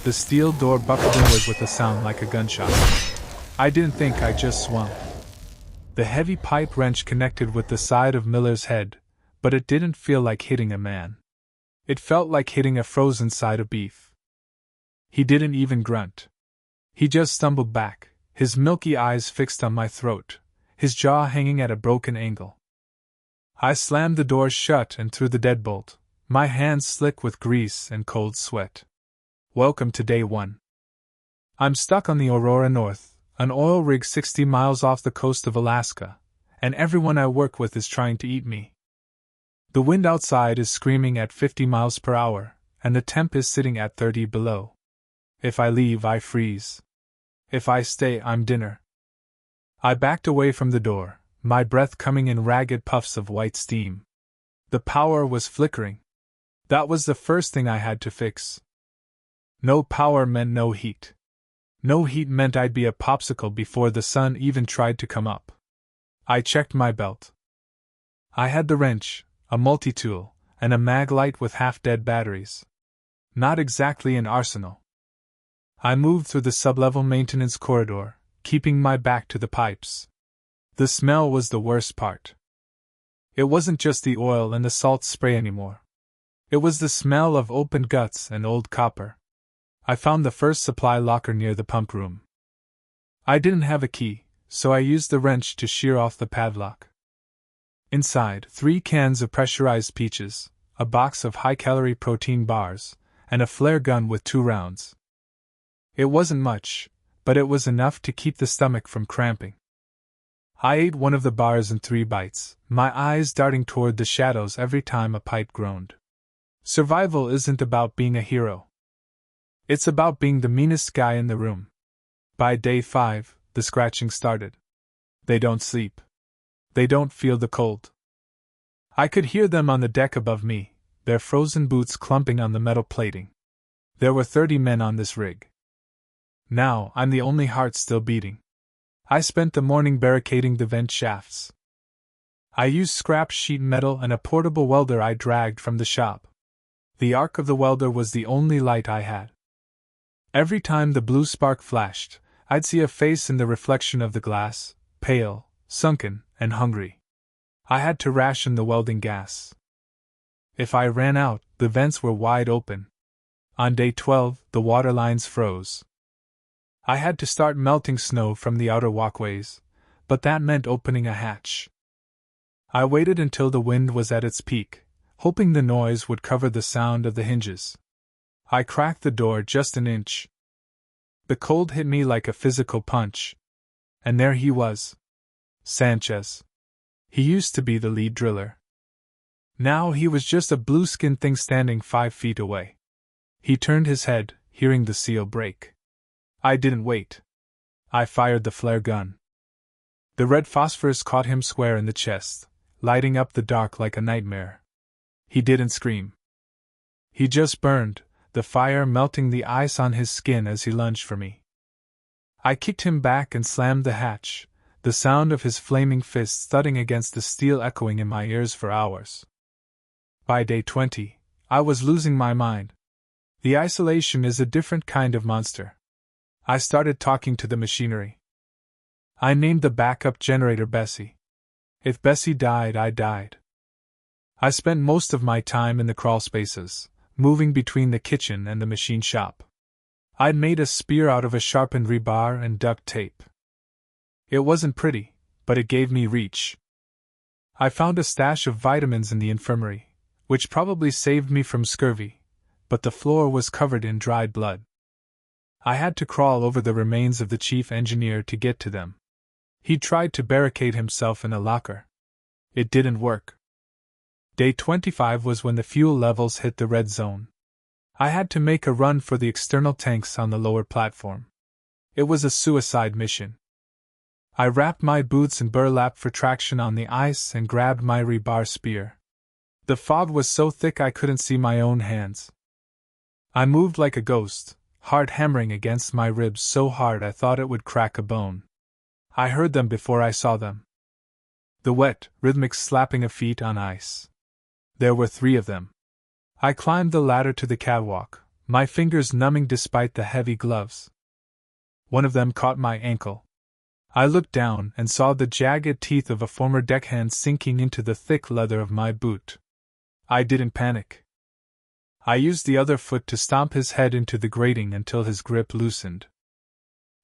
The steel door buckled inward with a sound like a gunshot. I didn't think, I just swung. The heavy pipe wrench connected with the side of Miller's head, but it didn't feel like hitting a man. It felt like hitting a frozen side of beef. He didn't even grunt. He just stumbled back, his milky eyes fixed on my throat, his jaw hanging at a broken angle. I slammed the door shut and threw the deadbolt, my hands slick with grease and cold sweat. Welcome to day 1. I'm stuck on the Aurora North, an oil rig 60 miles off the coast of Alaska, and everyone I work with is trying to eat me. The wind outside is screaming at 50 miles per hour, and the temp is sitting at 30 below. If I leave, I freeze. If I stay, I'm dinner. I backed away from the door, my breath coming in ragged puffs of white steam. The power was flickering. That was the first thing I had to fix. No power meant no heat. No heat meant I'd be a popsicle before the sun even tried to come up. I checked my belt. I had the wrench, a multi-tool, and a mag light with half-dead batteries. Not exactly an arsenal. I moved through the sub-level maintenance corridor, keeping my back to the pipes. The smell was the worst part. It wasn't just the oil and the salt spray anymore. It was the smell of opened guts and old copper. I found the first supply locker near the pump room. I didn't have a key, so I used the wrench to shear off the padlock. Inside, 3 cans of pressurized peaches, a box of high-calorie protein bars, and a flare gun with 2 rounds. It wasn't much, but it was enough to keep the stomach from cramping. I ate one of the bars in 3 bites, my eyes darting toward the shadows every time a pipe groaned. Survival isn't about being a hero. It's about being the meanest guy in the room. By day 5, the scratching started. They don't sleep. They don't feel the cold. I could hear them on the deck above me, their frozen boots clumping on the metal plating. There were 30 men on this rig. Now, I'm the only heart still beating. I spent the morning barricading the vent shafts. I used scrap sheet metal and a portable welder I dragged from the shop. The arc of the welder was the only light I had. Every time the blue spark flashed, I'd see a face in the reflection of the glass, pale, sunken, and hungry. I had to ration the welding gas. If I ran out, the vents were wide open. On day 12, the water lines froze. I had to start melting snow from the outer walkways, but that meant opening a hatch. I waited until the wind was at its peak, hoping the noise would cover the sound of the hinges. I cracked the door just an inch. The cold hit me like a physical punch. And there he was. Sanchez. He used to be the lead driller. Now he was just a blue-skinned thing standing 5 feet away. He turned his head, hearing the seal break. I didn't wait. I fired the flare gun. The red phosphorus caught him square in the chest, lighting up the dark like a nightmare. He didn't scream. He just burned, the fire melting the ice on his skin as he lunged for me. I kicked him back and slammed the hatch, the sound of his flaming fists thudding against the steel echoing in my ears for hours. By day 20, I was losing my mind. The isolation is a different kind of monster. I started talking to the machinery. I named the backup generator Bessie. If Bessie died, I died. I spent most of my time in the crawl spaces, moving between the kitchen and the machine shop. I'd made a spear out of a sharpened rebar and duct tape. It wasn't pretty, but it gave me reach. I found a stash of vitamins in the infirmary, which probably saved me from scurvy, but the floor was covered in dried blood. I had to crawl over the remains of the chief engineer to get to them. He tried to barricade himself in a locker. It didn't work. Day 25 was when the fuel levels hit the red zone. I had to make a run for the external tanks on the lower platform. It was a suicide mission. I wrapped my boots in burlap for traction on the ice and grabbed my rebar spear. The fog was so thick I couldn't see my own hands. I moved like a ghost, heart hammering against my ribs so hard I thought it would crack a bone. I heard them before I saw them. The wet, rhythmic slapping of feet on ice. There were 3 of them. I climbed the ladder to the catwalk, my fingers numbing despite the heavy gloves. One of them caught my ankle. I looked down and saw the jagged teeth of a former deckhand sinking into the thick leather of my boot. I didn't panic. I used the other foot to stomp his head into the grating until his grip loosened.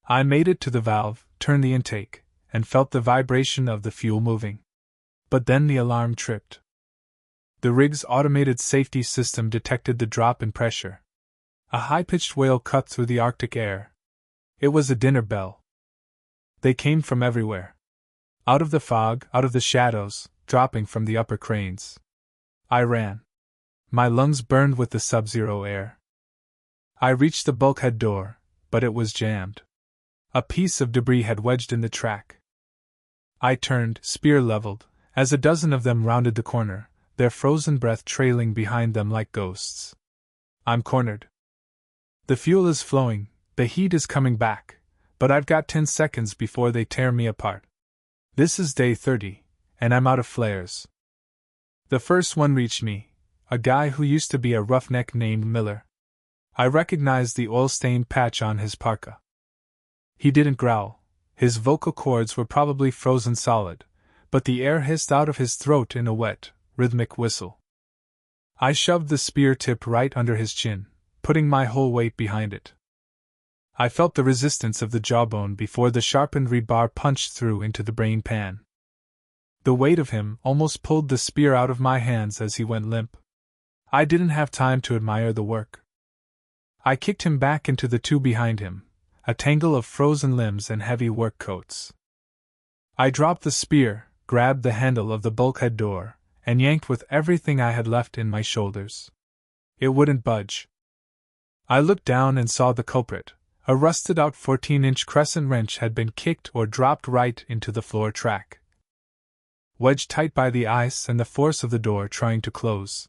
I made it to the valve, turned the intake, and felt the vibration of the fuel moving. But then the alarm tripped. The rig's automated safety system detected the drop in pressure. A high-pitched wail cut through the Arctic air. It was a dinner bell. They came from everywhere. Out of the fog, out of the shadows, dropping from the upper cranes. I ran. My lungs burned with the sub-zero air. I reached the bulkhead door, but it was jammed. A piece of debris had wedged in the track. I turned, spear leveled, as a dozen of them rounded the corner, their frozen breath trailing behind them like ghosts. I'm cornered. The fuel is flowing, the heat is coming back, but I've got 10 seconds before they tear me apart. This is day 30, and I'm out of flares. The first one reached me, a guy who used to be a roughneck named Miller. I recognized the oil-stained patch on his parka. He didn't growl, his vocal cords were probably frozen solid, but the air hissed out of his throat in a wet, rhythmic whistle. I shoved the spear tip right under his chin, putting my whole weight behind it. I felt the resistance of the jawbone before the sharpened rebar punched through into the brain pan. The weight of him almost pulled the spear out of my hands as he went limp. I didn't have time to admire the work. I kicked him back into the two behind him, a tangle of frozen limbs and heavy work coats. I dropped the spear, grabbed the handle of the bulkhead door, and yanked with everything I had left in my shoulders. It wouldn't budge. I looked down and saw the culprit. A rusted-out 14-inch crescent wrench had been kicked or dropped right into the floor track, wedged tight by the ice and the force of the door trying to close.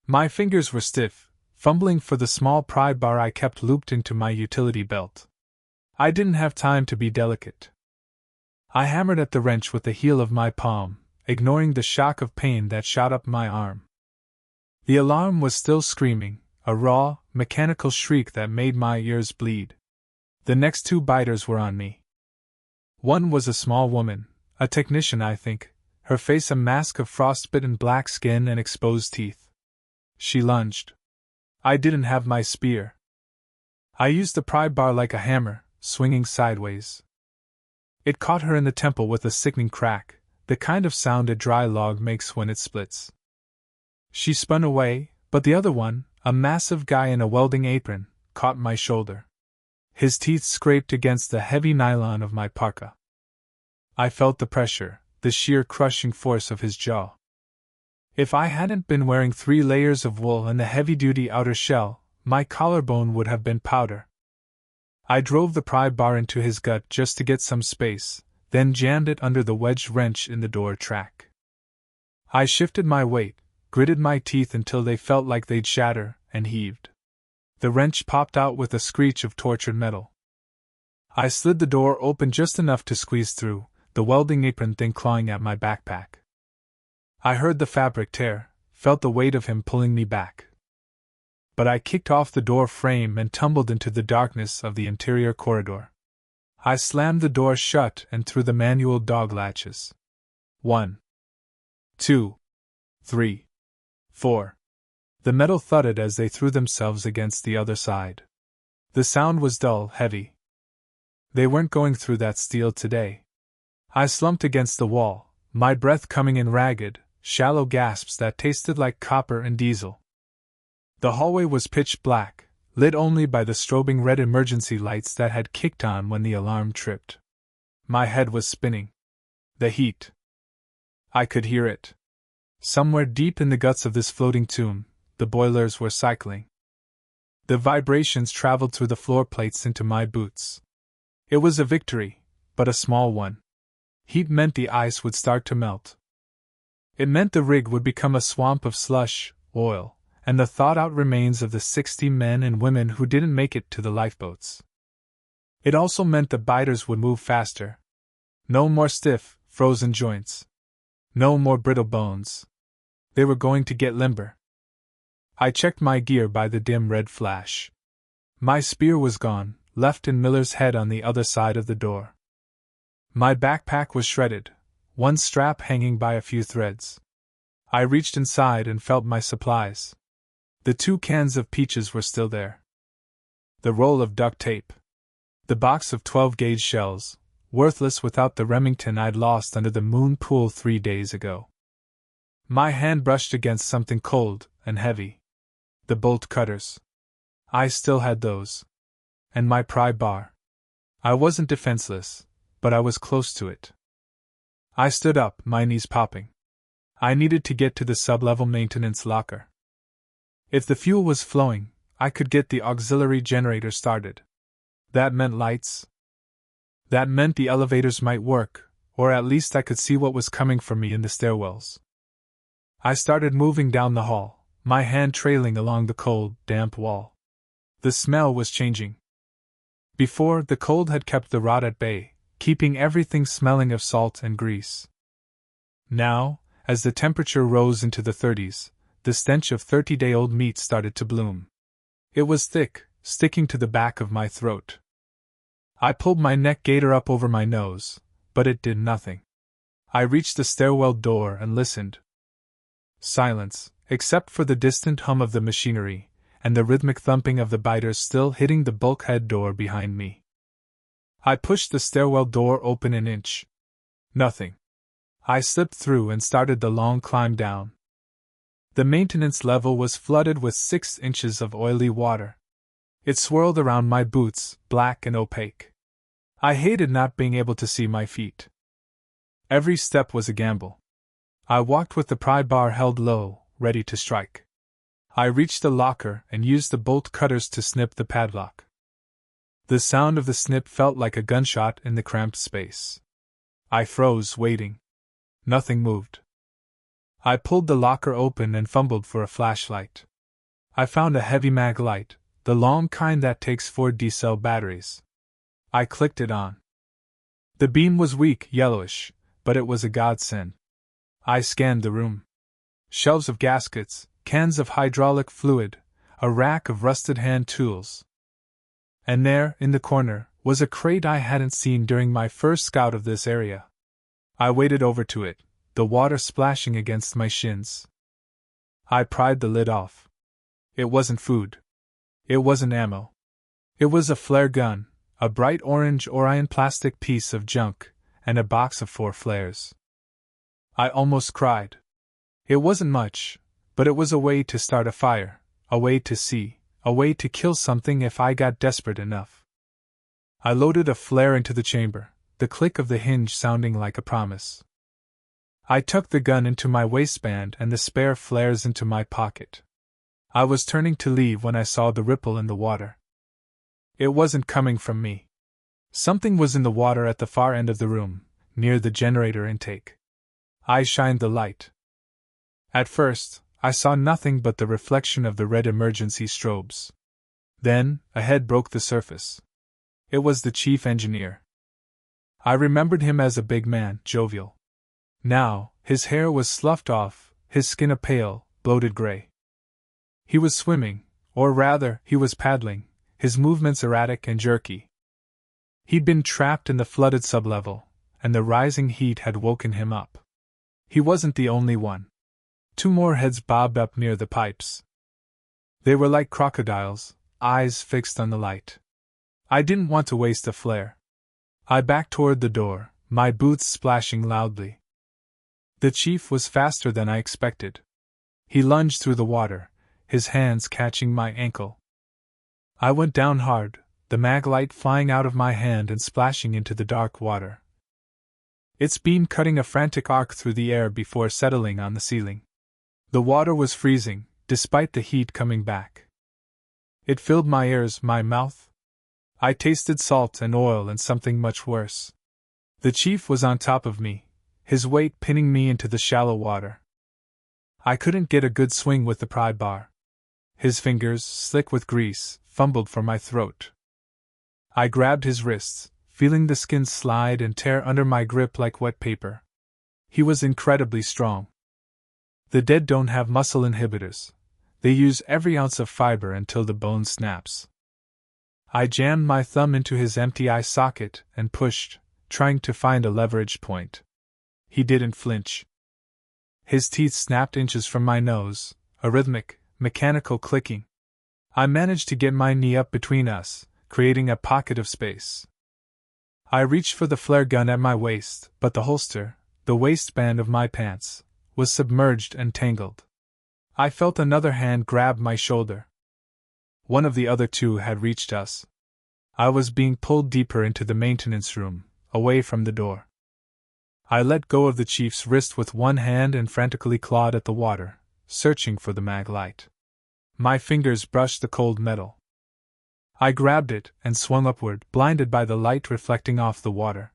My fingers were stiff, fumbling for the small pry bar I kept looped into my utility belt. I didn't have time to be delicate. I hammered at the wrench with the heel of my palm, ignoring the shock of pain that shot up my arm. The alarm was still screaming, a raw, mechanical shriek that made my ears bleed. The next two biters were on me. One was a small woman, a technician I think, her face a mask of frostbitten black skin and exposed teeth. She lunged. I didn't have my spear. I used the pry bar like a hammer, swinging sideways. It caught her in the temple with a sickening crack, the kind of sound a dry log makes when it splits. She spun away, but the other one, a massive guy in a welding apron, caught my shoulder. His teeth scraped against the heavy nylon of my parka. I felt the pressure, the sheer crushing force of his jaw. If I hadn't been wearing 3 layers of wool and the heavy-duty outer shell, my collarbone would have been powder. I drove the pry bar into his gut just to get some space, then jammed it under the wedged wrench in the door track. I shifted my weight, gritted my teeth until they felt like they'd shatter, and heaved. The wrench popped out with a screech of tortured metal. I slid the door open just enough to squeeze through, the welding apron thing clawing at my backpack. I heard the fabric tear, felt the weight of him pulling me back. But I kicked off the door frame and tumbled into the darkness of the interior corridor. I slammed the door shut and threw the manual dog latches. 1, 2, 3, 4. The metal thudded as they threw themselves against the other side. The sound was dull, heavy. They weren't going through that steel today. I slumped against the wall, my breath coming in ragged, shallow gasps that tasted like copper and diesel. The hallway was pitch black, lit only by the strobing red emergency lights that had kicked on when the alarm tripped. My head was spinning. The heat. I could hear it. Somewhere deep in the guts of this floating tomb, the boilers were cycling. The vibrations traveled through the floor plates into my boots. It was a victory, but a small one. Heat meant the ice would start to melt. It meant the rig would become a swamp of slush, oil, and the thawed-out remains of the 60 men and women who didn't make it to the lifeboats. It also meant the biters would move faster. No more stiff, frozen joints. No more brittle bones. They were going to get limber. I checked my gear by the dim red flash. My spear was gone, left in Miller's head on the other side of the door. My backpack was shredded, one strap hanging by a few threads. I reached inside and felt my supplies. The 2 cans of peaches were still there. The roll of duct tape. The box of 12-gauge shells, worthless without the Remington I'd lost under the moon pool 3 days ago. My hand brushed against something cold and heavy. The bolt cutters. I still had those. And my pry bar. I wasn't defenseless, but I was close to it. I stood up, my knees popping. I needed to get to the sub-level maintenance locker. If the fuel was flowing, I could get the auxiliary generator started. That meant lights. That meant the elevators might work, or at least I could see what was coming for me in the stairwells. I started moving down the hall, my hand trailing along the cold, damp wall. The smell was changing. Before, the cold had kept the rot at bay, keeping everything smelling of salt and grease. Now, as the temperature rose into the 30s, the stench of 30-day-old meat started to bloom. It was thick, sticking to the back of my throat. I pulled my neck gaiter up over my nose, but it did nothing. I reached the stairwell door and listened. Silence, except for the distant hum of the machinery, and the rhythmic thumping of the biters still hitting the bulkhead door behind me. I pushed the stairwell door open an inch. Nothing. I slipped through and started the long climb down. The maintenance level was flooded with 6 inches of oily water. It swirled around my boots, black and opaque. I hated not being able to see my feet. Every step was a gamble. I walked with the pry bar held low, ready to strike. I reached the locker and used the bolt cutters to snip the padlock. The sound of the snip felt like a gunshot in the cramped space. I froze, waiting. Nothing moved. I pulled the locker open and fumbled for a flashlight. I found a heavy mag light, the long kind that takes 4 D-cell batteries. I clicked it on. The beam was weak, yellowish, but it was a godsend. I scanned the room. Shelves of gaskets, cans of hydraulic fluid, a rack of rusted hand tools. And there, in the corner, was a crate I hadn't seen during my first scout of this area. I waded over to it, the water splashing against my shins. I pried the lid off. It wasn't food. It wasn't ammo. It was a flare gun, a bright orange Orion plastic piece of junk, and a box of 4 flares. I almost cried. It wasn't much, but it was a way to start a fire, a way to see, a way to kill something if I got desperate enough. I loaded a flare into the chamber, the click of the hinge sounding like a promise. I tucked the gun into my waistband and the spare flares into my pocket. I was turning to leave when I saw the ripple in the water. It wasn't coming from me. Something was in the water at the far end of the room, near the generator intake. I shined the light. At first, I saw nothing but the reflection of the red emergency strobes. Then, a head broke the surface. It was the chief engineer. I remembered him as a big man, jovial. Now, his hair was sloughed off, his skin a pale, bloated gray. He was swimming, or rather, he was paddling, his movements erratic and jerky. He'd been trapped in the flooded sublevel, and the rising heat had woken him up. He wasn't the only one. 2 more heads bobbed up near the pipes. They were like crocodiles, eyes fixed on the light. I didn't want to waste a flare. I backed toward the door, my boots splashing loudly. The chief was faster than I expected. He lunged through the water, his hands catching my ankle. I went down hard, the mag light flying out of my hand and splashing into the dark water. Its beam cutting a frantic arc through the air before settling on the ceiling. The water was freezing, despite the heat coming back. It filled my ears, my mouth. I tasted salt and oil and something much worse. The chief was on top of me, his weight pinning me into the shallow water. I couldn't get a good swing with the pry bar. His fingers, slick with grease, fumbled for my throat. I grabbed his wrists, feeling the skin slide and tear under my grip like wet paper. He was incredibly strong. The dead don't have muscle inhibitors. They use every ounce of fiber until the bone snaps. I jammed my thumb into his empty eye socket and pushed, trying to find a leverage point. He didn't flinch. His teeth snapped inches from my nose, a rhythmic, mechanical clicking. I managed to get my knee up between us, creating a pocket of space. I reached for the flare gun at my waist, but the holster, the waistband of my pants, was submerged and tangled. I felt another hand grab my shoulder. One of the other two had reached us. I was being pulled deeper into the maintenance room, away from the door. I let go of the chief's wrist with one hand and frantically clawed at the water, searching for the mag light. My fingers brushed the cold metal. I grabbed it and swung upward, blinded by the light reflecting off the water.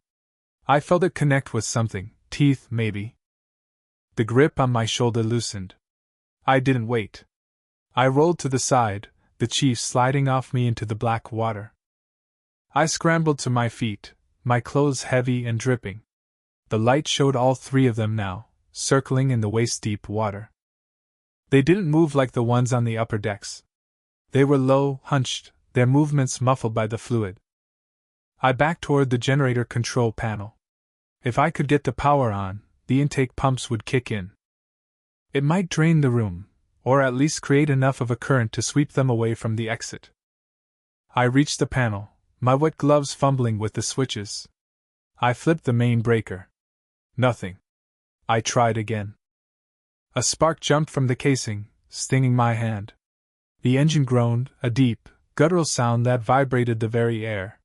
I felt it connect with something, teeth maybe. The grip on my shoulder loosened. I didn't wait. I rolled to the side, the chief sliding off me into the black water. I scrambled to my feet, my clothes heavy and dripping. The light showed all three of them now, circling in the waist-deep water. They didn't move like the ones on the upper decks. They were low, hunched, their movements muffled by the fluid. I backed toward the generator control panel. If I could get the power on, the intake pumps would kick in. It might drain the room, or at least create enough of a current to sweep them away from the exit. I reached the panel, my wet gloves fumbling with the switches. I flipped the main breaker. Nothing. I tried again. A spark jumped from the casing, stinging my hand. The engine groaned, a deep, guttural sound that vibrated the very air.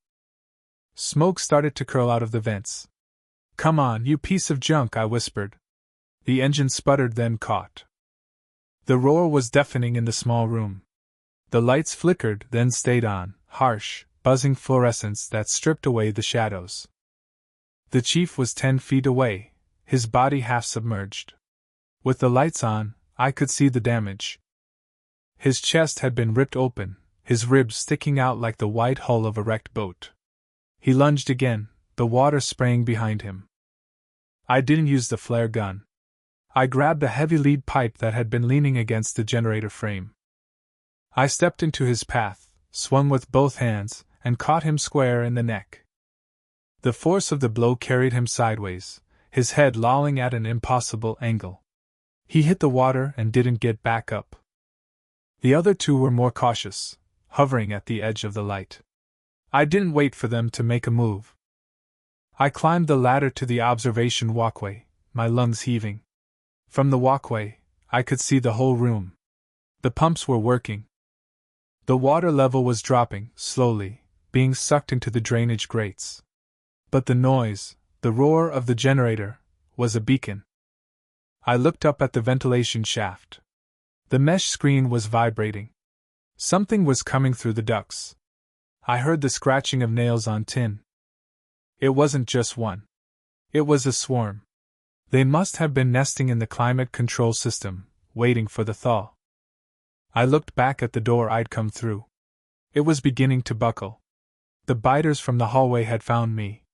Smoke started to curl out of the vents. "Come on, you piece of junk," I whispered. The engine sputtered, then caught. The roar was deafening in the small room. The lights flickered, then stayed on, harsh, buzzing fluorescence that stripped away the shadows. The chief was 10 feet away, his body half submerged. With the lights on, I could see the damage. His chest had been ripped open, his ribs sticking out like the white hull of a wrecked boat. He lunged again, the water spraying behind him. I didn't use the flare gun. I grabbed the heavy lead pipe that had been leaning against the generator frame. I stepped into his path, swung with both hands, and caught him square in the neck. The force of the blow carried him sideways, his head lolling at an impossible angle. He hit the water and didn't get back up. The other two were more cautious, hovering at the edge of the light. I didn't wait for them to make a move. I climbed the ladder to the observation walkway, my lungs heaving. From the walkway, I could see the whole room. The pumps were working. The water level was dropping, slowly, being sucked into the drainage grates. But the noise, the roar of the generator, was a beacon. I looked up at the ventilation shaft. The mesh screen was vibrating. Something was coming through the ducts. I heard the scratching of nails on tin. It wasn't just one. It was a swarm. They must have been nesting in the climate control system, waiting for the thaw. I looked back at the door I'd come through. It was beginning to buckle. The biters from the hallway had found me.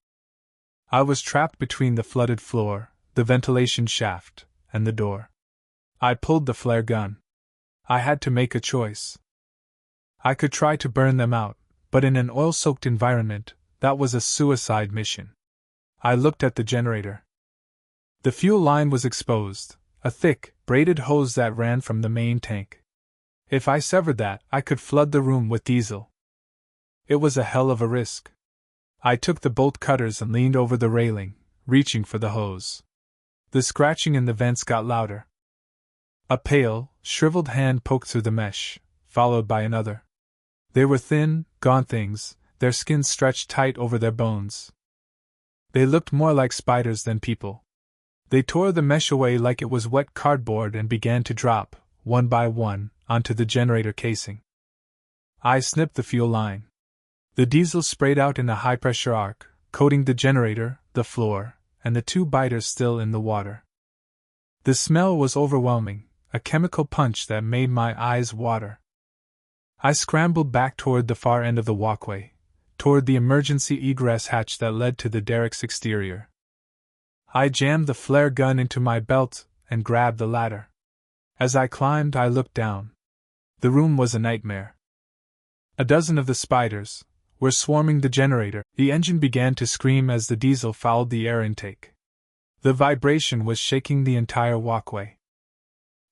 I was trapped between the flooded floor, the ventilation shaft, and the door. I pulled the flare gun. I had to make a choice. I could try to burn them out, but in an oil-soaked environment, that was a suicide mission. I looked at the generator. The fuel line was exposed, a thick, braided hose that ran from the main tank. If I severed that, I could flood the room with diesel. It was a hell of a risk. I took the bolt cutters and leaned over the railing, reaching for the hose. The scratching in the vents got louder. A pale, shriveled hand poked through the mesh, followed by another. They were thin, gaunt things, their skin stretched tight over their bones. They looked more like spiders than people. They tore the mesh away like it was wet cardboard and began to drop, one by one, onto the generator casing. I snipped the fuel line. The diesel sprayed out in a high-pressure arc, coating the generator, the floor, and the two biters still in the water. The smell was overwhelming, a chemical punch that made my eyes water. I scrambled back toward the far end of the walkway, toward the emergency egress hatch that led to the derrick's exterior. I jammed the flare gun into my belt and grabbed the ladder. As I climbed, I looked down. The room was a nightmare. A dozen of the spiders were swarming the generator. The engine began to scream as the diesel fouled the air intake. The vibration was shaking the entire walkway.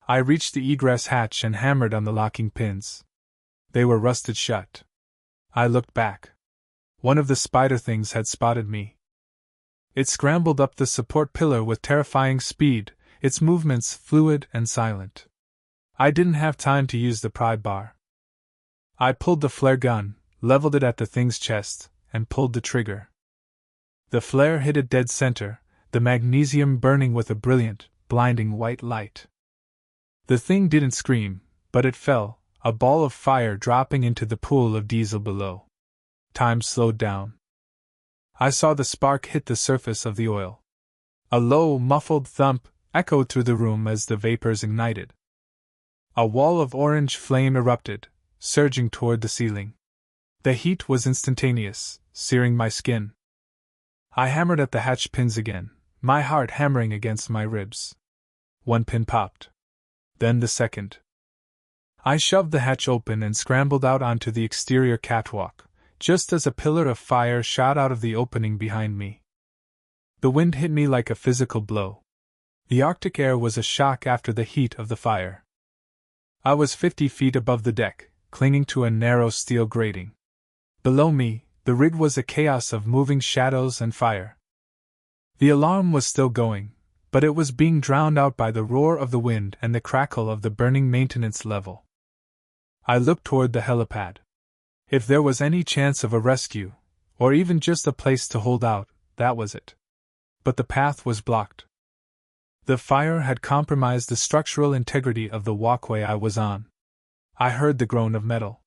I reached the egress hatch and hammered on the locking pins. They were rusted shut. I looked back. One of the spider things had spotted me. It scrambled up the support pillar with terrifying speed, its movements fluid and silent. I didn't have time to use the pry bar. I pulled the flare gun, leveled it at the thing's chest, and pulled the trigger. The flare hit it dead center, the magnesium burning with a brilliant, blinding white light. The thing didn't scream, but it fell, a ball of fire dropping into the pool of diesel below. Time slowed down. I saw the spark hit the surface of the oil. A low, muffled thump echoed through the room as the vapors ignited. A wall of orange flame erupted, surging toward the ceiling. The heat was instantaneous, searing my skin. I hammered at the hatch pins again, my heart hammering against my ribs. One pin popped. Then the second. I shoved the hatch open and scrambled out onto the exterior catwalk, just as a pillar of fire shot out of the opening behind me. The wind hit me like a physical blow. The Arctic air was a shock after the heat of the fire. I was 50 feet above the deck, clinging to a narrow steel grating. Below me, the rig was a chaos of moving shadows and fire. The alarm was still going, but it was being drowned out by the roar of the wind and the crackle of the burning maintenance level. I looked toward the helipad. If there was any chance of a rescue, or even just a place to hold out, that was it. But the path was blocked. The fire had compromised the structural integrity of the walkway I was on. I heard the groan of metal.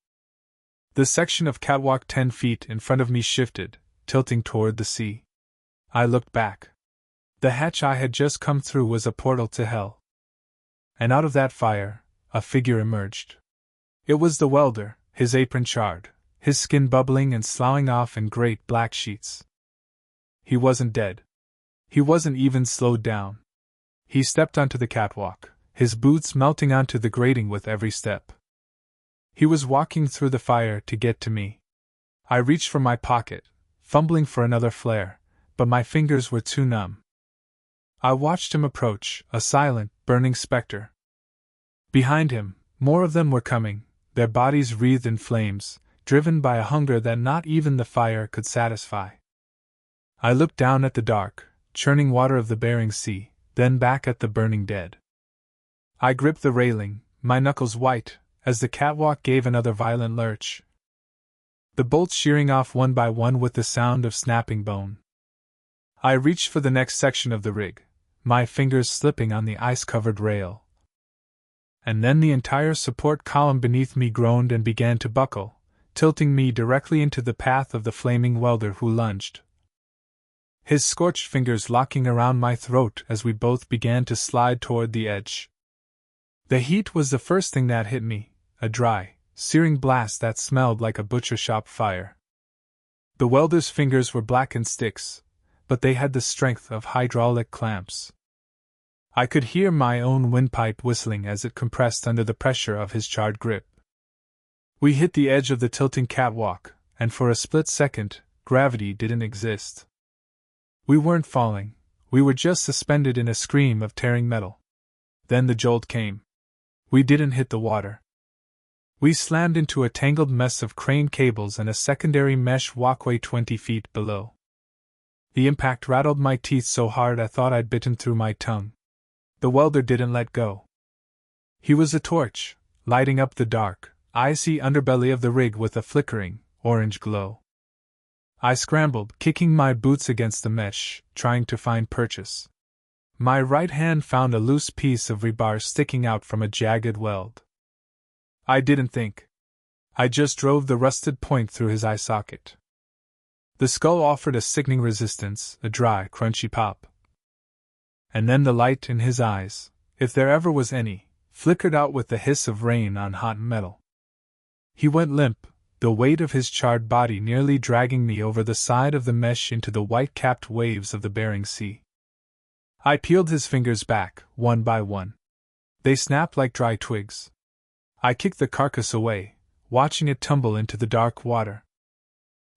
The section of catwalk 10 feet in front of me shifted, tilting toward the sea. I looked back. The hatch I had just come through was a portal to hell. And out of that fire, a figure emerged. It was the welder, his apron charred, his skin bubbling and sloughing off in great black sheets. He wasn't dead. He wasn't even slowed down. He stepped onto the catwalk, his boots melting onto the grating with every step. He was walking through the fire to get to me. I reached for my pocket, fumbling for another flare, but my fingers were too numb. I watched him approach, a silent, burning specter. Behind him, more of them were coming, their bodies wreathed in flames, driven by a hunger that not even the fire could satisfy. I looked down at the dark, churning water of the Bering Sea, then back at the burning dead. I gripped the railing, my knuckles white, as the catwalk gave another violent lurch. The bolts shearing off one by one with the sound of snapping bone. I reached for the next section of the rig, my fingers slipping on the ice-covered rail. And then the entire support column beneath me groaned and began to buckle, tilting me directly into the path of the flaming welder who lunged. His scorched fingers locking around my throat as we both began to slide toward the edge. The heat was the first thing that hit me, a dry, searing blast that smelled like a butcher shop fire. The welder's fingers were blackened sticks, but they had the strength of hydraulic clamps. I could hear my own windpipe whistling as it compressed under the pressure of his charred grip. We hit the edge of the tilting catwalk, and for a split second, gravity didn't exist. We weren't falling, we were just suspended in a scream of tearing metal. Then the jolt came. We didn't hit the water. We slammed into a tangled mess of crane cables and a secondary mesh walkway 20 feet below. The impact rattled my teeth so hard I thought I'd bitten through my tongue. The welder didn't let go. He was a torch, lighting up the dark, icy underbelly of the rig with a flickering, orange glow. I scrambled, kicking my boots against the mesh, trying to find purchase. My right hand found a loose piece of rebar sticking out from a jagged weld. I didn't think. I just drove the rusted point through his eye socket. The skull offered a sickening resistance, a dry, crunchy pop. And then the light in his eyes, if there ever was any, flickered out with the hiss of rain on hot metal. He went limp, the weight of his charred body nearly dragging me over the side of the mesh into the white-capped waves of the Bering Sea. I peeled his fingers back, one by one. They snapped like dry twigs. I kicked the carcass away, watching it tumble into the dark water.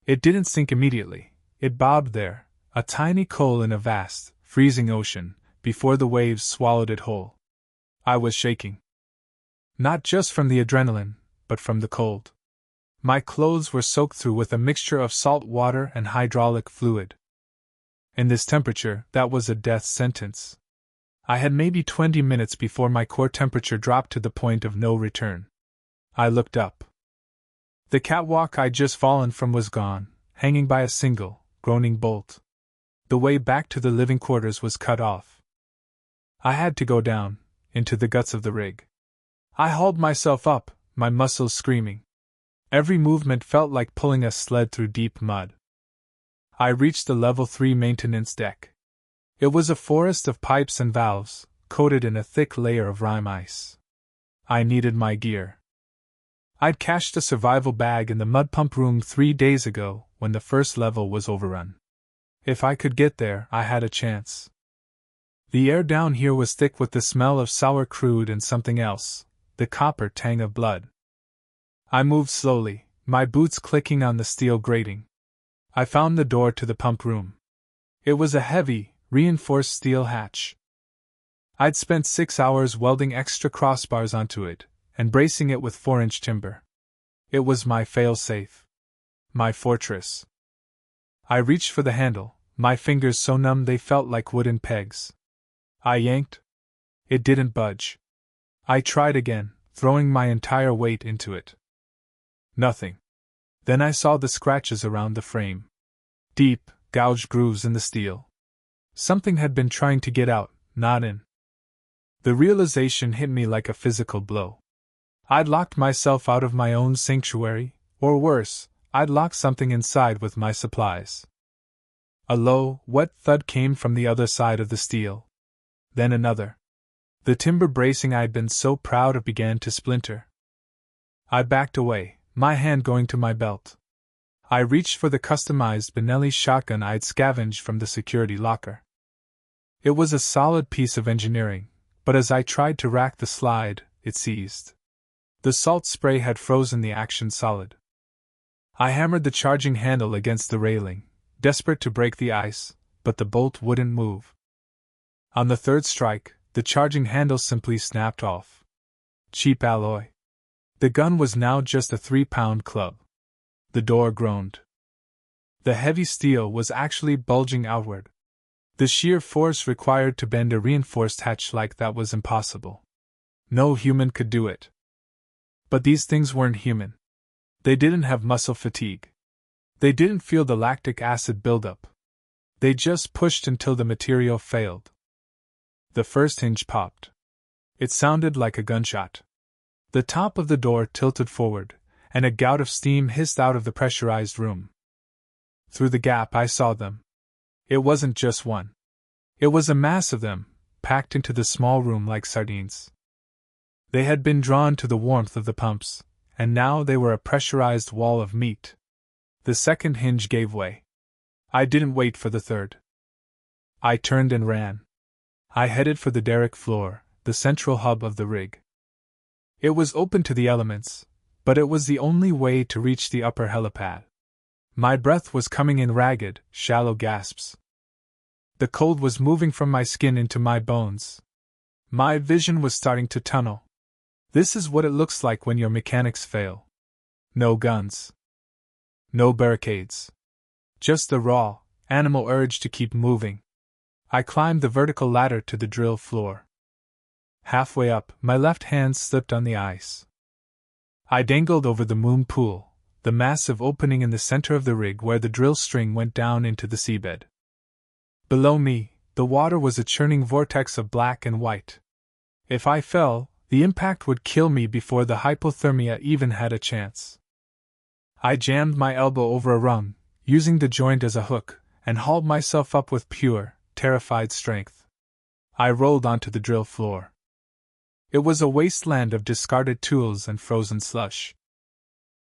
It didn't sink immediately. It bobbed there, a tiny coal in a vast, freezing ocean, before the waves swallowed it whole. I was shaking. Not just from the adrenaline, but from the cold. My clothes were soaked through with a mixture of salt water and hydraulic fluid. In this temperature, that was a death sentence. I had maybe 20 minutes before my core temperature dropped to the point of no return. I looked up. The catwalk I'd just fallen from was gone, hanging by a single, groaning bolt. The way back to the living quarters was cut off. I had to go down, into the guts of the rig. I hauled myself up, my muscles screaming. Every movement felt like pulling a sled through deep mud. I reached the level 3 maintenance deck. It was a forest of pipes and valves, coated in a thick layer of rime ice. I needed my gear. I'd cached a survival bag in the mud pump room 3 days ago, when the first level was overrun. If I could get there, I had a chance. The air down here was thick with the smell of sour crude and something else, the copper tang of blood. I moved slowly, my boots clicking on the steel grating. I found the door to the pump room. It was a heavy, reinforced steel hatch. I'd spent 6 hours welding extra crossbars onto it, and bracing it with 4-inch timber. It was my fail-safe. My fortress. I reached for the handle, my fingers so numb they felt like wooden pegs. I yanked. It didn't budge. I tried again, throwing my entire weight into it. Nothing. Then I saw the scratches around the frame. Deep, gouged grooves in the steel. Something had been trying to get out, not in. The realization hit me like a physical blow. I'd locked myself out of my own sanctuary, or worse, I'd locked something inside with my supplies. A low, wet thud came from the other side of the steel. Then another. The timber bracing I'd been so proud of began to splinter. I backed away, my hand going to my belt. I reached for the customized Benelli shotgun I'd scavenged from the security locker. It was a solid piece of engineering, but as I tried to rack the slide, it seized. The salt spray had frozen the action solid. I hammered the charging handle against the railing, desperate to break the ice, but the bolt wouldn't move. On the third strike, the charging handle simply snapped off. Cheap alloy. The gun was now just a 3-pound club. The door groaned. The heavy steel was actually bulging outward. The sheer force required to bend a reinforced hatch like that was impossible. No human could do it. But these things weren't human. They didn't have muscle fatigue. They didn't feel the lactic acid buildup. They just pushed until the material failed. The first hinge popped. It sounded like a gunshot. The top of the door tilted forward, and a gout of steam hissed out of the pressurized room. Through the gap I saw them. It wasn't just one. It was a mass of them, packed into the small room like sardines. They had been drawn to the warmth of the pumps, and now they were a pressurized wall of meat. The second hinge gave way. I didn't wait for the third. I turned and ran. I headed for the derrick floor, the central hub of the rig. It was open to the elements, but it was the only way to reach the upper helipad. My breath was coming in ragged, shallow gasps. The cold was moving from my skin into my bones. My vision was starting to tunnel. This is what it looks like when your mechanics fail. No guns. No barricades. Just the raw, animal urge to keep moving. I climbed the vertical ladder to the drill floor. Halfway up, my left hand slipped on the ice. I dangled over the moon pool, the massive opening in the center of the rig where the drill string went down into the seabed. Below me, the water was a churning vortex of black and white. If I fell, the impact would kill me before the hypothermia even had a chance. I jammed my elbow over a rung, using the joint as a hook, and hauled myself up with pure, terrified strength. I rolled onto the drill floor. It was a wasteland of discarded tools and frozen slush.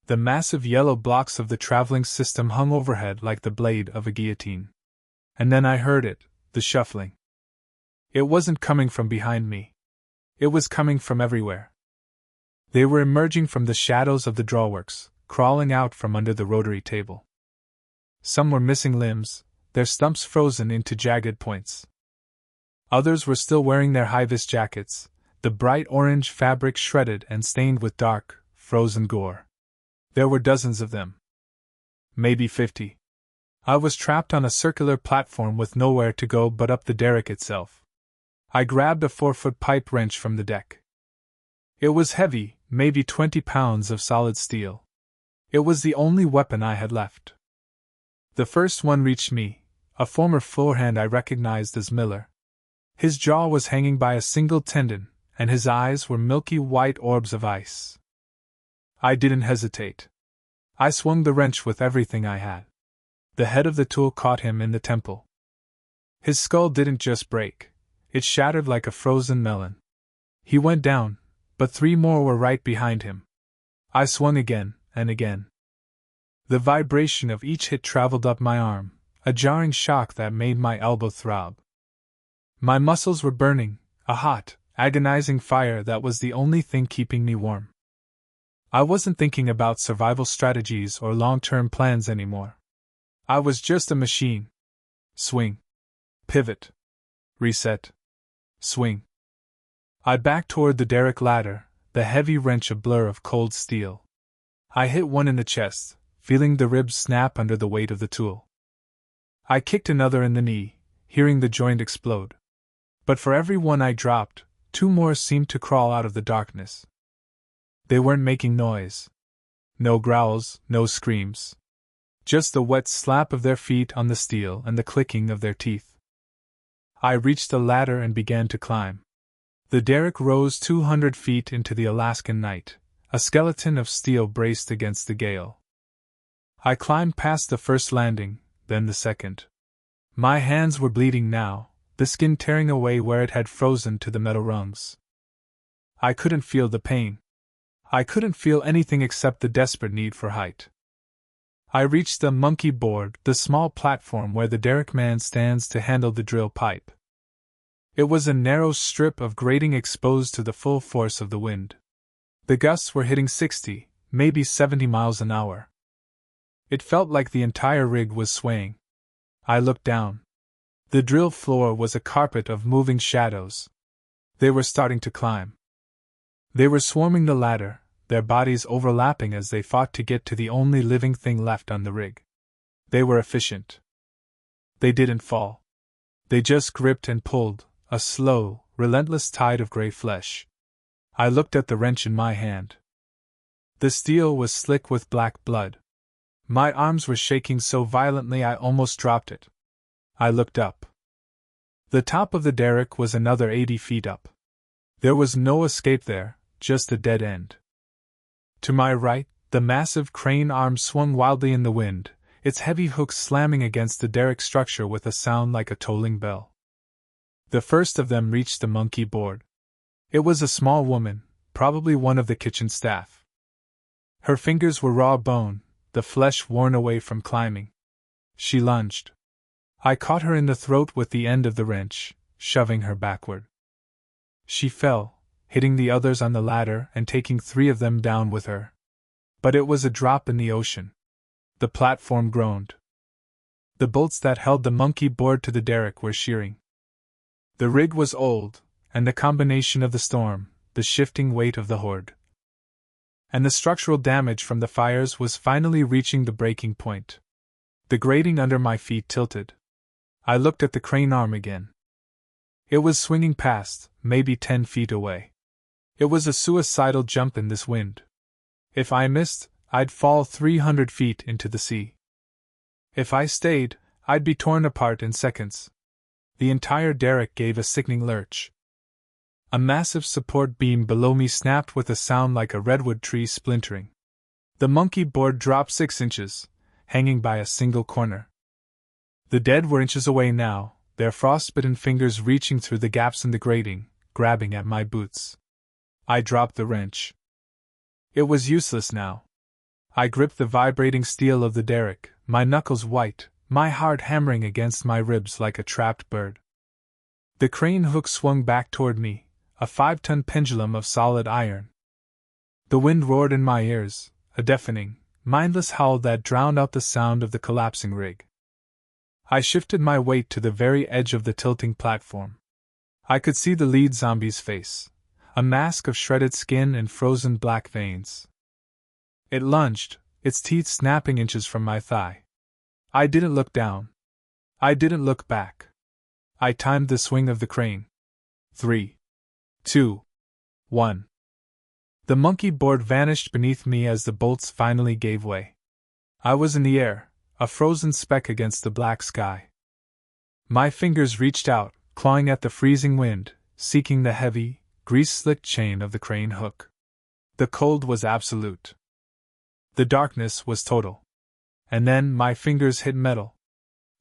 The massive yellow blocks of the traveling system hung overhead like the blade of a guillotine. And then I heard it, the shuffling. It wasn't coming from behind me. It was coming from everywhere. They were emerging from the shadows of the drawworks, crawling out from under the rotary table. Some were missing limbs, their stumps frozen into jagged points. Others were still wearing their high-vis jackets, the bright orange fabric shredded and stained with dark, frozen gore. There were dozens of them. Maybe 50. I was trapped on a circular platform with nowhere to go but up the derrick itself. I grabbed a 4-foot pipe wrench from the deck. It was heavy, maybe 20 pounds of solid steel. It was the only weapon I had left. The first one reached me, a former floorhand I recognized as Miller. His jaw was hanging by a single tendon, and his eyes were milky white orbs of ice. I didn't hesitate. I swung the wrench with everything I had. The head of the tool caught him in the temple. His skull didn't just break, it shattered like a frozen melon. He went down, but 3 more were right behind him. I swung again, and again. The vibration of each hit traveled up my arm, a jarring shock that made my elbow throb. My muscles were burning, a hot, agonizing fire that was the only thing keeping me warm. I wasn't thinking about survival strategies or long-term plans anymore. I was just a machine. Swing. Pivot. Reset. Swing. I backed toward the derrick ladder, the heavy wrench a blur of cold steel. I hit one in the chest, feeling the ribs snap under the weight of the tool. I kicked another in the knee, hearing the joint explode. But for every one I dropped, 2 more seemed to crawl out of the darkness. They weren't making noise. No growls, no screams. Just the wet slap of their feet on the steel and the clicking of their teeth. I reached the ladder and began to climb. The derrick rose 200 feet into the Alaskan night, a skeleton of steel braced against the gale. I climbed past the first landing, then the second. My hands were bleeding now, the skin tearing away where it had frozen to the metal rungs. I couldn't feel the pain. I couldn't feel anything except the desperate need for height. I reached the monkey board, the small platform where the derrick man stands to handle the drill pipe. It was a narrow strip of grating exposed to the full force of the wind. The gusts were hitting 60, maybe 70 miles an hour. It felt like the entire rig was swaying. I looked down. The drill floor was a carpet of moving shadows. They were starting to climb. They were swarming the ladder, their bodies overlapping as they fought to get to the only living thing left on the rig. They were efficient. They didn't fall. They just gripped and pulled, a slow, relentless tide of gray flesh. I looked at the wrench in my hand. The steel was slick with black blood. My arms were shaking so violently I almost dropped it. I looked up. The top of the derrick was another 80 feet up. There was no escape there, just a dead end. To my right, the massive crane arm swung wildly in the wind, its heavy hooks slamming against the derrick structure with a sound like a tolling bell. The first of them reached the monkey board. It was a small woman, probably one of the kitchen staff. Her fingers were raw bone, the flesh worn away from climbing. She lunged. I caught her in the throat with the end of the wrench, shoving her backward. She fell, hitting the others on the ladder and taking 3 of them down with her. But it was a drop in the ocean. The platform groaned. The bolts that held the monkey board to the derrick were shearing. The rig was old, and the combination of the storm, the shifting weight of the horde, and the structural damage from the fires was finally reaching the breaking point. The grating under my feet tilted. I looked at the crane arm again. It was swinging past, maybe 10 feet away. It was a suicidal jump in this wind. If I missed, I'd fall 300 feet into the sea. If I stayed, I'd be torn apart in seconds. The entire derrick gave a sickening lurch. A massive support beam below me snapped with a sound like a redwood tree splintering. The monkey board dropped 6 inches, hanging by a single corner. The dead were inches away now, their frostbitten fingers reaching through the gaps in the grating, grabbing at my boots. I dropped the wrench. It was useless now. I gripped the vibrating steel of the derrick, my knuckles white, my heart hammering against my ribs like a trapped bird. The crane hook swung back toward me, a 5-ton pendulum of solid iron. The wind roared in my ears, a deafening, mindless howl that drowned out the sound of the collapsing rig. I shifted my weight to the very edge of the tilting platform. I could see the lead zombie's face, a mask of shredded skin and frozen black veins. It lunged, its teeth snapping inches from my thigh. I didn't look down. I didn't look back. I timed the swing of the crane. 3, 2, 1. The monkey board vanished beneath me as the bolts finally gave way. I was in the air, a frozen speck against the black sky. My fingers reached out, clawing at the freezing wind, seeking the heavy, grease-slicked chain of the crane hook. The cold was absolute. The darkness was total. And then my fingers hit metal.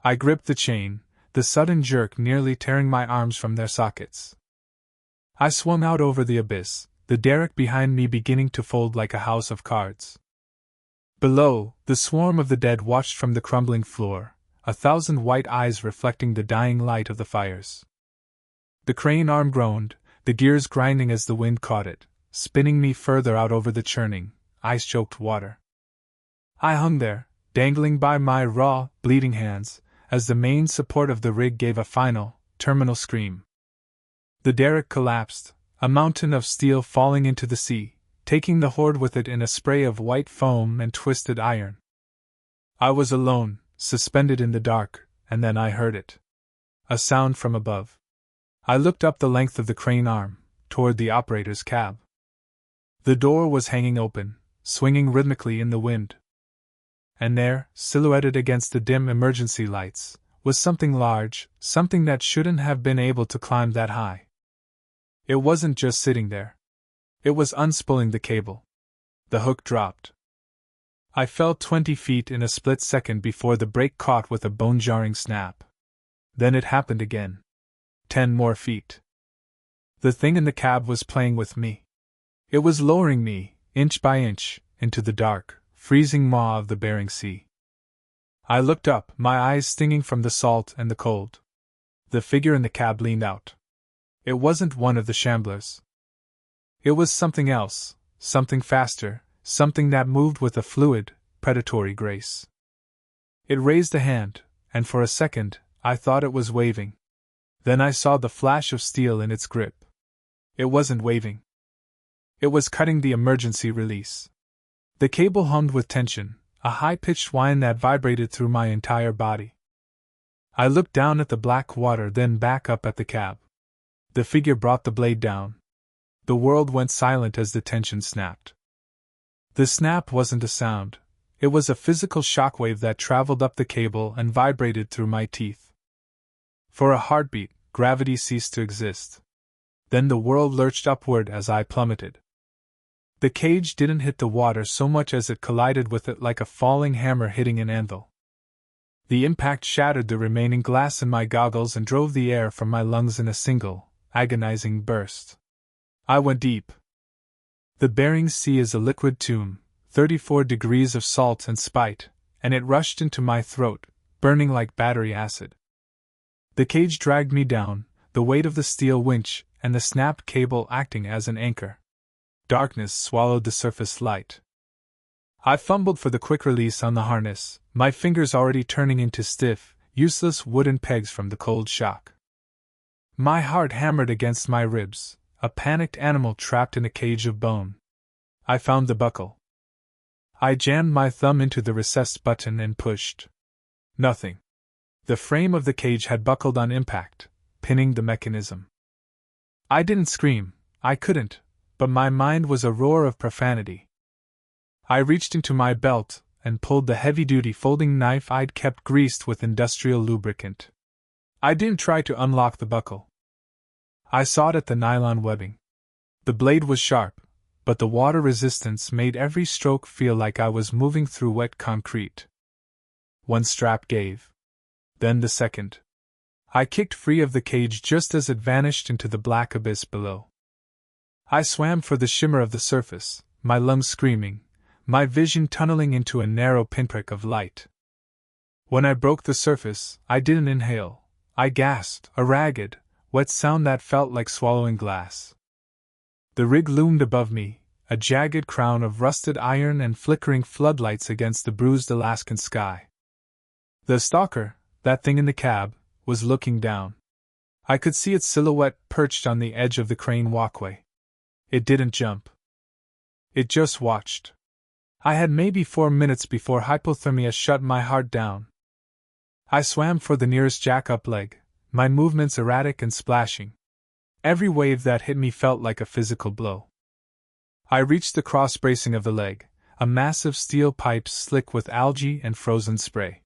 I gripped the chain, the sudden jerk nearly tearing my arms from their sockets. I swung out over the abyss, the derrick behind me beginning to fold like a house of cards. Below, the swarm of the dead watched from the crumbling floor, 1,000 white eyes reflecting the dying light of the fires. The crane arm groaned, the gears grinding as the wind caught it, spinning me further out over the churning, ice-choked water. I hung there, dangling by my raw, bleeding hands, as the main support of the rig gave a final, terminal scream. The derrick collapsed, a mountain of steel falling into the sea, taking the horde with it in a spray of white foam and twisted iron. I was alone, suspended in the dark, and then I heard it. A sound from above. I looked up the length of the crane arm, toward the operator's cab. The door was hanging open, swinging rhythmically in the wind. And there, silhouetted against the dim emergency lights, was something large, something that shouldn't have been able to climb that high. It wasn't just sitting there. It was unspooling the cable. The hook dropped. I fell 20 feet in a split second before the brake caught with a bone-jarring snap. Then it happened again. 10 more feet. The thing in the cab was playing with me. It was lowering me, inch by inch, into the dark, freezing maw of the Bering Sea. I looked up, my eyes stinging from the salt and the cold. The figure in the cab leaned out. It wasn't one of the shamblers. It was something else, something faster, something that moved with a fluid, predatory grace. It raised a hand, and for a second, I thought it was waving. Then I saw the flash of steel in its grip. It wasn't waving. It was cutting the emergency release. The cable hummed with tension, a high-pitched whine that vibrated through my entire body. I looked down at the black water, then back up at the cab. The figure brought the blade down. The world went silent as the tension snapped. The snap wasn't a sound. It was a physical shockwave that traveled up the cable and vibrated through my teeth. For a heartbeat, gravity ceased to exist. Then the world lurched upward as I plummeted. The cage didn't hit the water so much as it collided with it like a falling hammer hitting an anvil. The impact shattered the remaining glass in my goggles and drove the air from my lungs in a single, agonizing burst. I went deep. The Bering Sea is a liquid tomb, 34 degrees of salt and spite, and it rushed into my throat, burning like battery acid. The cage dragged me down, the weight of the steel winch and the snapped cable acting as an anchor. Darkness swallowed the surface light. I fumbled for the quick release on the harness, my fingers already turning into stiff, useless wooden pegs from the cold shock. My heart hammered against my ribs, a panicked animal trapped in a cage of bone. I found the buckle. I jammed my thumb into the recessed button and pushed. Nothing. The frame of the cage had buckled on impact, pinning the mechanism. I didn't scream, I couldn't, but my mind was a roar of profanity. I reached into my belt and pulled the heavy-duty folding knife I'd kept greased with industrial lubricant. I didn't try to unlock the buckle. I sawed at the nylon webbing. The blade was sharp, but the water resistance made every stroke feel like I was moving through wet concrete. One strap gave. Then the second. I kicked free of the cage just as it vanished into the black abyss below. I swam for the shimmer of the surface, my lungs screaming, my vision tunneling into a narrow pinprick of light. When I broke the surface, I didn't inhale. I gasped, a ragged, wet sound that felt like swallowing glass. The rig loomed above me, a jagged crown of rusted iron and flickering floodlights against the bruised Alaskan sky. The stalker, that thing in the cab, was looking down. I could see its silhouette perched on the edge of the crane walkway. It didn't jump. It just watched. I had maybe 4 minutes before hypothermia shut my heart down. I swam for the nearest jack-up leg, my movements erratic and splashing. Every wave that hit me felt like a physical blow. I reached the cross-bracing of the leg, a massive steel pipe slick with algae and frozen spray.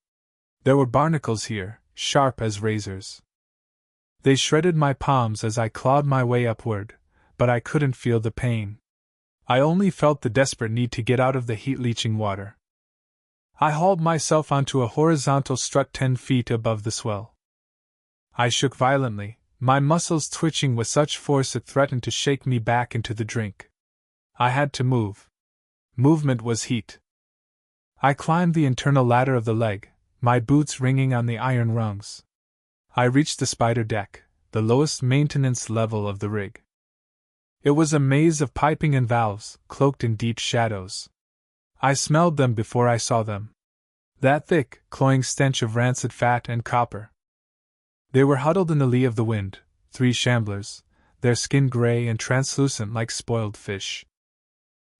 There were barnacles here, sharp as razors. They shredded my palms as I clawed my way upward, but I couldn't feel the pain. I only felt the desperate need to get out of the heat-leaching water. I hauled myself onto a horizontal strut 10 feet above the swell. I shook violently, my muscles twitching with such force it threatened to shake me back into the drink. I had to move. Movement was heat. I climbed the internal ladder of the leg, my boots ringing on the iron rungs. I reached the spider deck, the lowest maintenance level of the rig. It was a maze of piping and valves, cloaked in deep shadows. I smelled them before I saw them. That thick, cloying stench of rancid fat and copper. They were huddled in the lee of the wind, 3 shamblers, their skin gray and translucent like spoiled fish.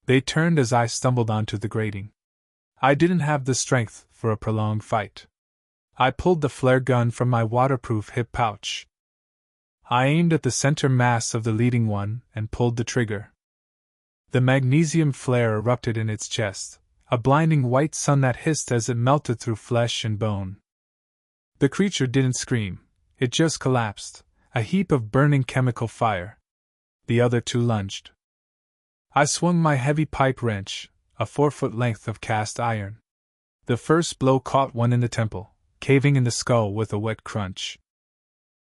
They turned as I stumbled onto the grating. I didn't have the strength for a prolonged fight. I pulled the flare gun from my waterproof hip pouch. I aimed at the center mass of the leading one and pulled the trigger. The magnesium flare erupted in its chest, a blinding white sun that hissed as it melted through flesh and bone. The creature didn't scream, it just collapsed, a heap of burning chemical fire. The other 2 lunged. I swung my heavy pipe wrench, a 4-foot length of cast iron. The first blow caught one in the temple, caving in the skull with a wet crunch.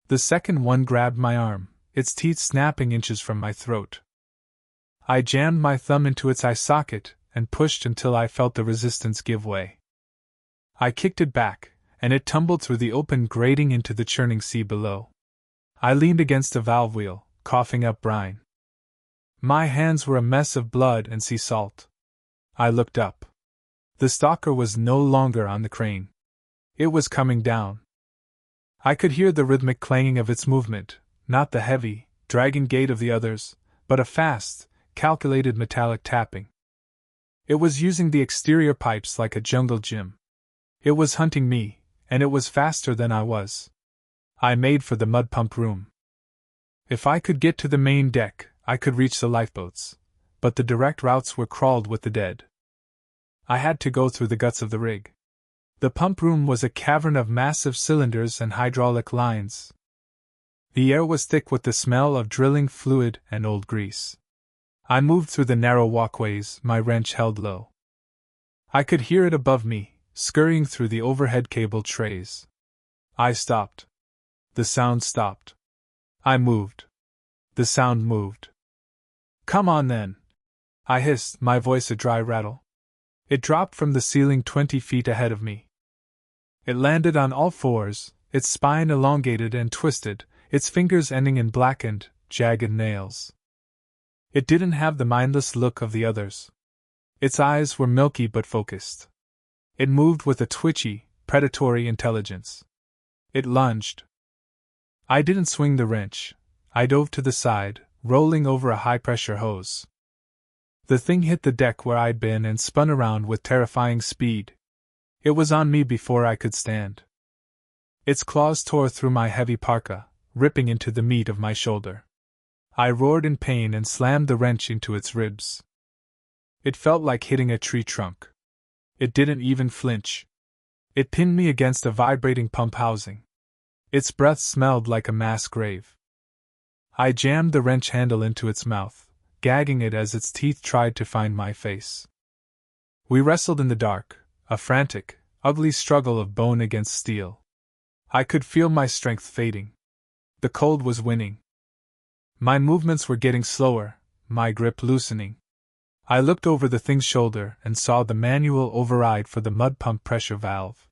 The second one grabbed my arm, its teeth snapping inches from my throat. I jammed my thumb into its eye socket and pushed until I felt the resistance give way. I kicked it back, and it tumbled through the open grating into the churning sea below. I leaned against a valve wheel, coughing up brine. My hands were a mess of blood and sea salt. I looked up. The stalker was no longer on the crane. It was coming down. I could hear the rhythmic clanging of its movement, not the heavy, dragging gait of the others, but a fast, calculated metallic tapping. It was using the exterior pipes like a jungle gym. It was hunting me, and it was faster than I was. I made for the mud pump room. If I could get to the main deck, I could reach the lifeboats, but the direct routes were crawled with the dead. I had to go through the guts of the rig. The pump room was a cavern of massive cylinders and hydraulic lines. The air was thick with the smell of drilling fluid and old grease. I moved through the narrow walkways, my wrench held low. I could hear it above me, scurrying through the overhead cable trays. I stopped. The sound stopped. I moved. The sound moved. "Come on then," I hissed, my voice a dry rattle. It dropped from the ceiling 20 feet ahead of me. It landed on all fours, its spine elongated and twisted, its fingers ending in blackened, jagged nails. It didn't have the mindless look of the others. Its eyes were milky but focused. It moved with a twitchy, predatory intelligence. It lunged. I didn't swing the wrench. I dove to the side, rolling over a high-pressure hose. The thing hit the deck where I'd been and spun around with terrifying speed. It was on me before I could stand. Its claws tore through my heavy parka, ripping into the meat of my shoulder. I roared in pain and slammed the wrench into its ribs. It felt like hitting a tree trunk. It didn't even flinch. It pinned me against a vibrating pump housing. Its breath smelled like a mass grave. I jammed the wrench handle into its mouth, gagging it as its teeth tried to find my face. We wrestled in the dark, a frantic, ugly struggle of bone against steel. I could feel my strength fading. The cold was winning. My movements were getting slower, my grip loosening. I looked over the thing's shoulder and saw the manual override for the mud pump pressure valve.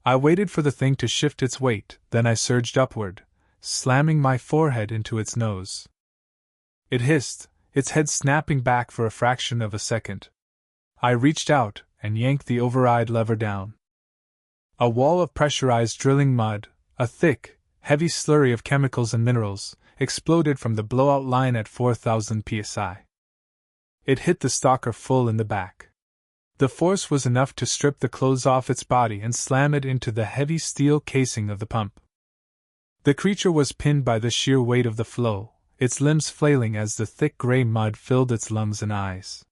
I waited for the thing to shift its weight, then I surged upward, slamming my forehead into its nose. It hissed, its head snapping back for a fraction of a second. I reached out and yanked the override lever down. A wall of pressurized drilling mud, a thick, heavy slurry of chemicals and minerals, exploded from the blowout line at 4,000 psi. It hit the stalker full in the back. The force was enough to strip the clothes off its body and slam it into the heavy steel casing of the pump. The creature was pinned by the sheer weight of the flow, its limbs flailing as the thick gray mud filled its lungs and eyes.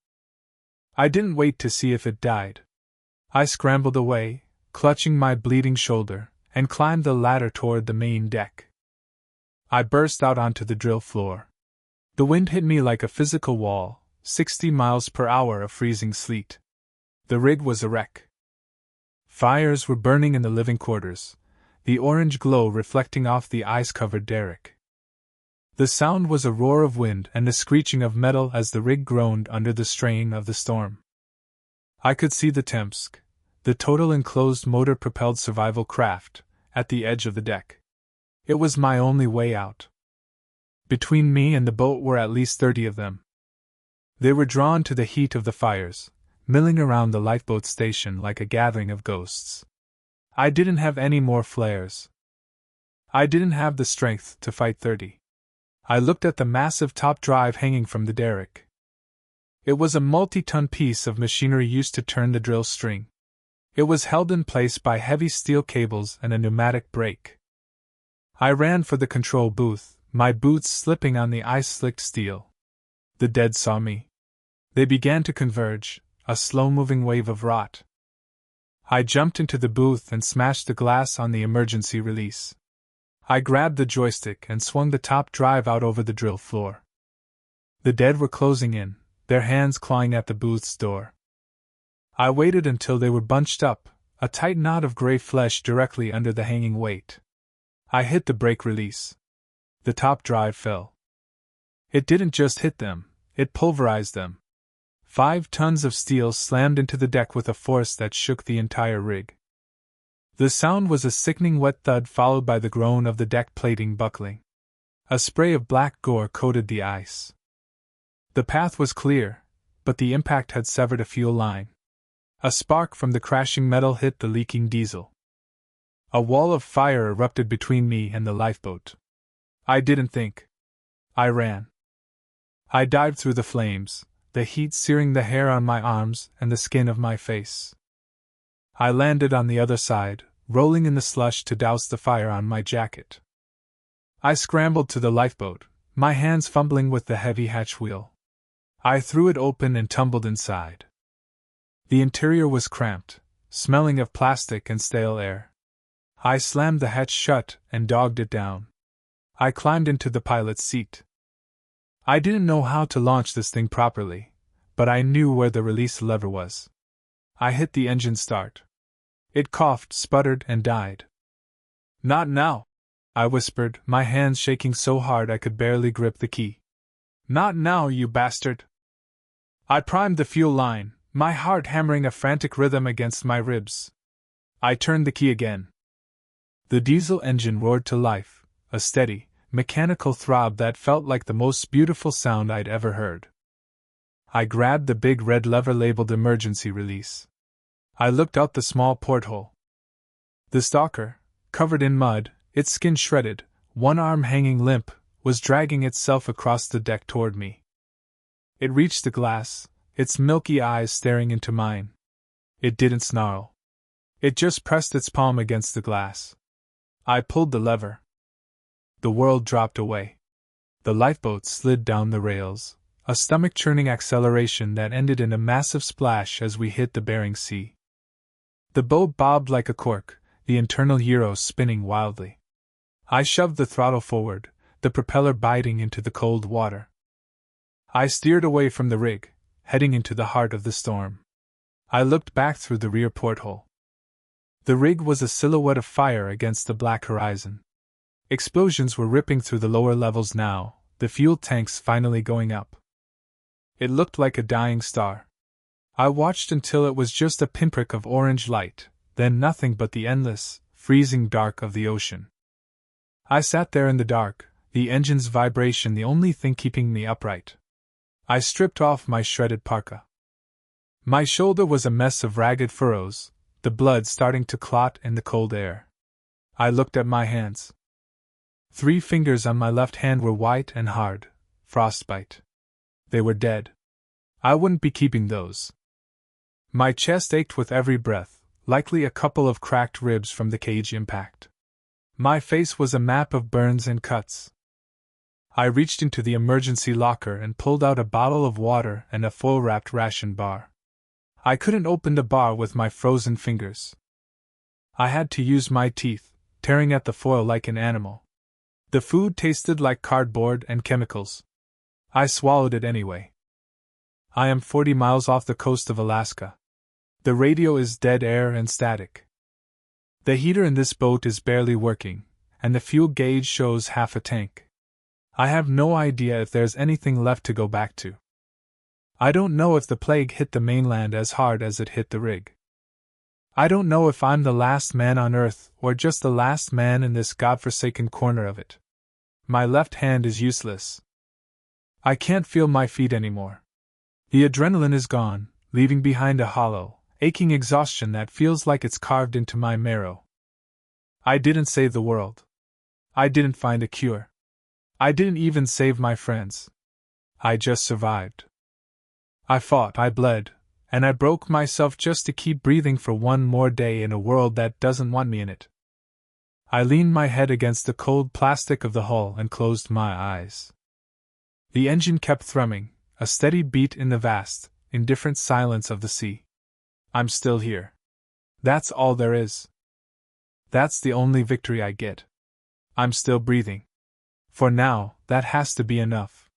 I didn't wait to see if it died. I scrambled away, clutching my bleeding shoulder, and climbed the ladder toward the main deck. I burst out onto the drill floor. The wind hit me like a physical wall, 60 miles per hour of freezing sleet. The rig was a wreck. Fires were burning in the living quarters, the orange glow reflecting off the ice-covered derrick. The sound was a roar of wind and the screeching of metal as the rig groaned under the strain of the storm. I could see the Temsk, the total enclosed motor-propelled survival craft, at the edge of the deck. It was my only way out. Between me and the boat were at least 30 of them. They were drawn to the heat of the fires, milling around the lifeboat station like a gathering of ghosts. I didn't have any more flares. I didn't have the strength to fight 30. I looked at the massive top drive hanging from the derrick. It was a multi-ton piece of machinery used to turn the drill string. It was held in place by heavy steel cables and a pneumatic brake. I ran for the control booth, my boots slipping on the ice-slicked steel. The dead saw me. They began to converge, a slow-moving wave of rot. I jumped into the booth and smashed the glass on the emergency release. I grabbed the joystick and swung the top drive out over the drill floor. The dead were closing in, their hands clawing at the booth's door. I waited until they were bunched up, a tight knot of gray flesh directly under the hanging weight. I hit the brake release. The top drive fell. It didn't just hit them, it pulverized them. 5 tons of steel slammed into the deck with a force that shook the entire rig. The sound was a sickening wet thud followed by the groan of the deck plating buckling. A spray of black gore coated the ice. The path was clear, but the impact had severed a fuel line. A spark from the crashing metal hit the leaking diesel. A wall of fire erupted between me and the lifeboat. I didn't think. I ran. I dived through the flames, the heat searing the hair on my arms and the skin of my face. I landed on the other side, rolling in the slush to douse the fire on my jacket. I scrambled to the lifeboat, my hands fumbling with the heavy hatch wheel. I threw it open and tumbled inside. The interior was cramped, smelling of plastic and stale air. I slammed the hatch shut and dogged it down. I climbed into the pilot's seat. I didn't know how to launch this thing properly, but I knew where the release lever was. I hit the engine start. It coughed, sputtered, and died. "Not now," I whispered, my hands shaking so hard I could barely grip the key. "Not now, you bastard." I primed the fuel line, my heart hammering a frantic rhythm against my ribs. I turned the key again. The diesel engine roared to life, a steady, mechanical throb that felt like the most beautiful sound I'd ever heard. I grabbed the big red lever labeled emergency release. I looked out the small porthole. The stalker, covered in mud, its skin shredded, one arm hanging limp, was dragging itself across the deck toward me. It reached the glass, its milky eyes staring into mine. It didn't snarl. It just pressed its palm against the glass. I pulled the lever. The world dropped away. The lifeboat slid down the rails, a stomach-churning acceleration that ended in a massive splash as we hit the Bering Sea. The boat bobbed like a cork, the internal gyros spinning wildly. I shoved the throttle forward, the propeller biting into the cold water. I steered away from the rig, heading into the heart of the storm. I looked back through the rear porthole. The rig was a silhouette of fire against the black horizon. Explosions were ripping through the lower levels now, the fuel tanks finally going up. It looked like a dying star. I watched until it was just a pinprick of orange light, then nothing but the endless, freezing dark of the ocean. I sat there in the dark, the engine's vibration the only thing keeping me upright. I stripped off my shredded parka. My shoulder was a mess of ragged furrows, the blood starting to clot in the cold air. I looked at my hands. 3 fingers on my left hand were white and hard, frostbite. They were dead. I wouldn't be keeping those. My chest ached with every breath, likely a couple of cracked ribs from the cage impact. My face was a map of burns and cuts. I reached into the emergency locker and pulled out a bottle of water and a full-wrapped ration bar. I couldn't open the bar with my frozen fingers. I had to use my teeth, tearing at the foil like an animal. The food tasted like cardboard and chemicals. I swallowed it anyway. I am 40 miles off the coast of Alaska. The radio is dead air and static. The heater in this boat is barely working, and the fuel gauge shows half a tank. I have no idea if there's anything left to go back to. I don't know if the plague hit the mainland as hard as it hit the rig. I don't know if I'm the last man on Earth or just the last man in this godforsaken corner of it. My left hand is useless. I can't feel my feet anymore. The adrenaline is gone, leaving behind a hollow, aching exhaustion that feels like it's carved into my marrow. I didn't save the world. I didn't find a cure. I didn't even save my friends. I just survived. I fought, I bled, and I broke myself just to keep breathing for one more day in a world that doesn't want me in it. I leaned my head against the cold plastic of the hull and closed my eyes. The engine kept thrumming, a steady beat in the vast, indifferent silence of the sea. I'm still here. That's all there is. That's the only victory I get. I'm still breathing. For now, that has to be enough.